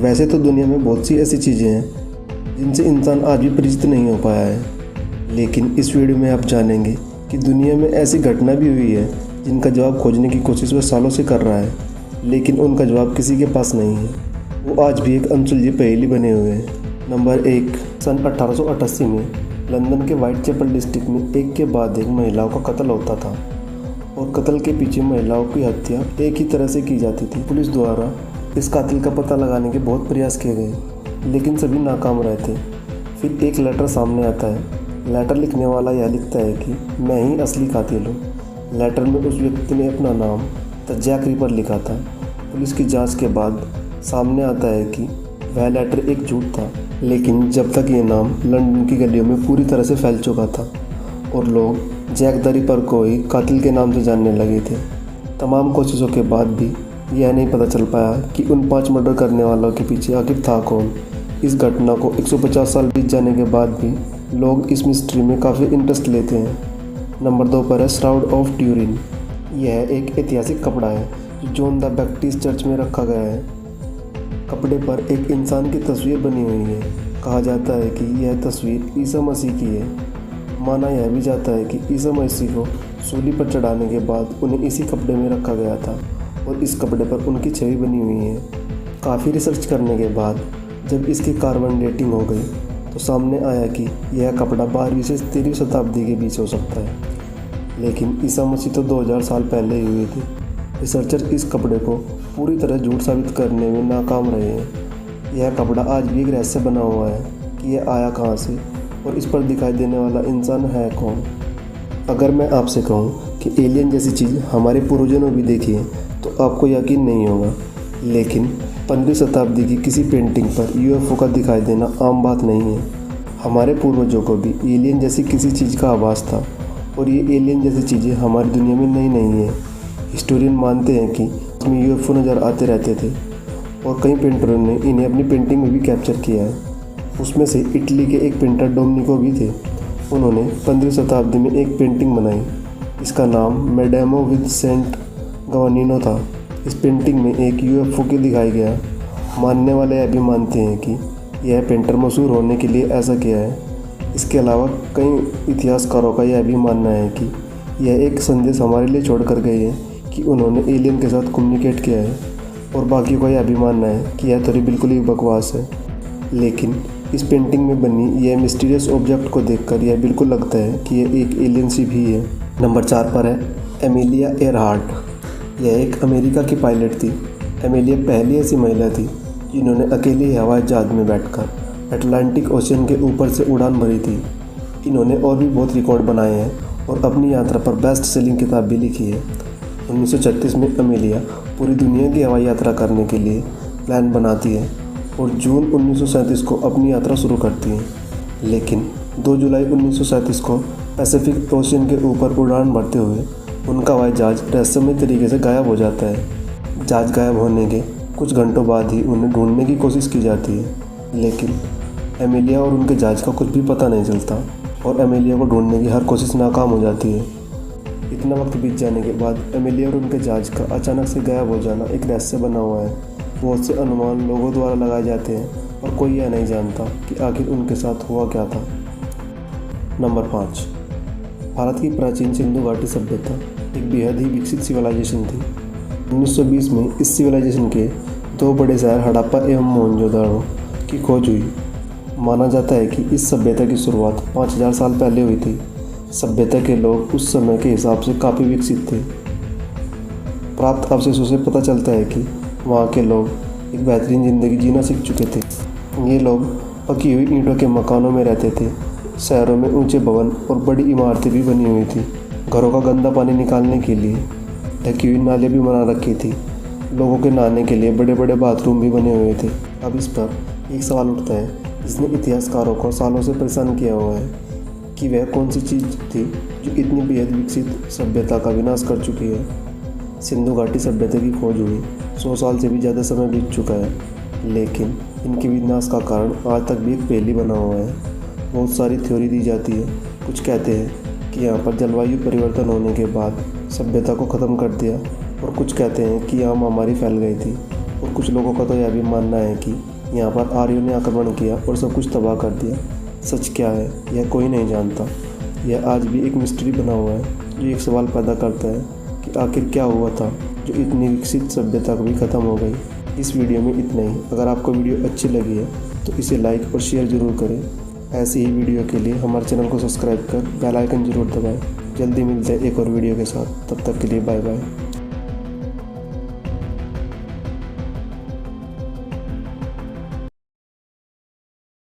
वैसे तो दुनिया में बहुत सी ऐसी चीज़ें हैं जिनसे इंसान आज भी परिचित नहीं हो पाया है, लेकिन इस वीडियो में आप जानेंगे कि दुनिया में ऐसी घटना भी हुई है जिनका जवाब खोजने की कोशिश वह सालों से कर रहा है, लेकिन उनका जवाब किसी के पास नहीं है। वो आज भी एक अनसुलझी पहेली बने हुए हैं। नंबर 1, सन 1888 में लंदन के व्हाइट चैपल डिस्ट्रिक्ट में एक के बाद एक महिलाओं का कत्ल होता था और कत्ल के पीछे महिलाओं की हत्या एक ही तरह से की जाती थी। पुलिस द्वारा इस कातिल का पता लगाने के बहुत प्रयास किए गए, लेकिन सभी नाकाम रहे थे। फिर एक लेटर सामने आता है। लेटर लिखने वाला यह लिखता है कि मैं ही असली कातिल हूँ। लेटर में उस व्यक्ति ने अपना नाम द जैक रिपर लिखा था। पुलिस की जांच के बाद सामने आता है कि वह लेटर एक झूठ था, लेकिन जब तक ये नाम लंदन की गलियों में पूरी तरह से फैल चुका था और लोग जैक द रिपर को ही कातिल के नाम से जानने लगे थे। तमाम कोशिशों के बाद भी यह नहीं पता चल पाया कि उन 5 मर्डर करने वालों के पीछे आखिर था कौन। इस घटना को 150 साल बीत जाने के बाद भी लोग इस मिस्ट्री में काफ़ी इंटरेस्ट लेते हैं। नंबर 2 पर है श्राउड ऑफ ट्यूरिन। यह एक ऐतिहासिक कपड़ा है जो जॉन द बैप्टिस्ट चर्च में रखा गया है। कपड़े पर एक इंसान की तस्वीर बनी हुई है। कहा जाता है कि यह तस्वीर ईसा मसीह की है। माना यह भी जाता है कि ईसा मसीह को सूली पर चढ़ाने के बाद उन्हें इसी कपड़े में रखा गया था और इस कपड़े पर उनकी छवि बनी हुई है। काफ़ी रिसर्च करने के बाद जब इसकी कार्बन डेटिंग हो गई तो सामने आया कि यह कपड़ा 12वीं से 13वीं शताब्दी के बीच हो सकता है, लेकिन ईसा मसीह तो 2000 साल पहले ही हुए थे। रिसर्चर इस कपड़े को पूरी तरह झूठ साबित करने में नाकाम रहे हैं। यह कपड़ा आज भी एक रहस्य बना हुआ है कि यह आया कहाँ से और इस पर दिखाई देने वाला इंसान है कौन। अगर मैं आपसे कहूँ कि एलियन जैसी चीज़ हमारे पूर्वजों ने भी देखी है तो आपको यकीन नहीं होगा, लेकिन 15वीं शताब्दी की किसी पेंटिंग पर यूएफओ का दिखाई देना आम बात नहीं है। हमारे पूर्वजों को भी एलियन जैसी किसी चीज़ का आभास था और ये एलियन जैसी चीज़ें हमारी दुनिया में नई नहीं है। हिस्टोरियन मानते हैं कि इसमें यूएफओ नज़र आते रहते थे और कई पेंटरों ने इन्हें अपनी पेंटिंग में भी कैप्चर किया है। उसमें से इटली के एक पेंटर डोमिनिको भी थे। उन्होंने 15वीं शताब्दी में एक पेंटिंग बनाई। इसका नाम मेडेमो विद सेंट गवानिनो था। इस पेंटिंग में एक यूएफओ को दिखाया गया। मानने वाले यह भी मानते हैं कि यह पेंटर मशहूर होने के लिए ऐसा किया है। इसके अलावा कई इतिहासकारों का यह भी मानना है कि यह एक संदेश हमारे लिए छोड़ कर गए हैं कि उन्होंने एलियन के साथ कम्युनिकेट किया है, और बाकियों का यह भी मानना है कि यह थोड़ी बिल्कुल ही बकवास है। लेकिन इस पेंटिंग में बनी यह मिस्टीरियस ऑब्जेक्ट को देखकर यह बिल्कुल लगता है कि यह एक एलियन शिप ही है। नंबर 4 पर है एमिलिया एयरहार्ट। यह एक अमेरिका की पायलट थी। एमिलिया पहली ऐसी महिला थी जिन्होंने अकेले हवाई जहाज में बैठकर अटलांटिक ओशियन के ऊपर से उड़ान भरी थी। इन्होंने और भी बहुत रिकॉर्ड बनाए हैं और अपनी यात्रा पर बेस्ट सेलिंग किताब भी लिखी है। 1936 में एमिलिया पूरी दुनिया की हवाई यात्रा करने के लिए प्लान बनाती है और जून 1937 को अपनी यात्रा शुरू करती है, लेकिन 2 जुलाई 1937 को पैसिफिक ओशियन के ऊपर उड़ान भरते हुए उनका हवाई जहाज रहस्यमय तरीके से गायब हो जाता है। जहाज गायब होने के कुछ घंटों बाद ही उन्हें ढूंढने की कोशिश की जाती है, लेकिन एमिलिया और उनके जहाज का कुछ भी पता नहीं चलता और एमिलिया को ढूंढने की हर कोशिश नाकाम हो जाती है। इतना वक्त बीत जाने के बाद एमिलिया और उनके जहाज का अचानक से गायब हो जाना एक रहस्य बना हुआ है। बहुत से अनुमान लोगों द्वारा लगाए जाते हैं और कोई यह नहीं जानता कि आखिर उनके साथ हुआ क्या था। नंबर 5, भारत की प्राचीन सिंधु घाटी सभ्यता एक बेहद ही विकसित सिविलाइजेशन थी। 1920 में इस सिविलाइजेशन के 2 बड़े शहर हड़प्पा एवं मोहनजोदड़ो की खोज हुई। माना जाता है कि इस सभ्यता की शुरुआत 5000 साल पहले हुई थी। सभ्यता के लोग उस समय के हिसाब से काफ़ी विकसित थे। प्राप्त अवशेषों से पता चलता है कि वहाँ के लोग एक बेहतरीन ज़िंदगी जीना सीख चुके थे। ये लोग पकी हुई ईंटों के मकानों में रहते थे। शहरों में ऊंचे भवन और बड़ी इमारतें भी बनी हुई थी। घरों का गंदा पानी निकालने के लिए ढकी हुई नाले भी बना रखी थी। लोगों के नहाने के लिए बड़े बड़े बाथरूम भी बने हुए थे। अब इस पर एक सवाल उठता है जिसने इतिहासकारों को सालों से परेशान किया हुआ है कि वह कौन सी चीज़ थी जो इतनी बेहद विकसित सभ्यता का विनाश कर चुकी है। सिंधु घाटी सभ्यता की खोज हुई 100 साल से भी ज़्यादा समय बीत चुका है, लेकिन इनके विनाश का कारण आज तक भी एक पहेली बना हुआ है। बहुत सारी थ्योरी दी जाती है। कुछ कहते हैं कि यहाँ पर जलवायु परिवर्तन होने के बाद सभ्यता को ख़त्म कर दिया और कुछ कहते हैं कि यहाँ महामारी फैल गई थी। और कुछ लोगों का तो यह भी मानना है कि यहाँ पर आर्यों ने आक्रमण किया और सब कुछ तबाह कर दिया। सच क्या है यह कोई नहीं जानता। यह आज भी एक मिस्ट्री बना हुआ है जो एक सवाल पैदा करता है कि आखिर क्या हुआ था जो इतनी विकसित सभ्यता भी ख़त्म हो गई। इस वीडियो में इतना ही। अगर आपको वीडियो अच्छी लगी है तो इसे लाइक और शेयर ज़रूर करें। ऐसे ही वीडियो के लिए हमारे चैनल को सब्सक्राइब कर बेल आइकन ज़रूर दबाएं। जल्दी मिलते हैं एक और वीडियो के साथ। तब तक के लिए बाय बाय।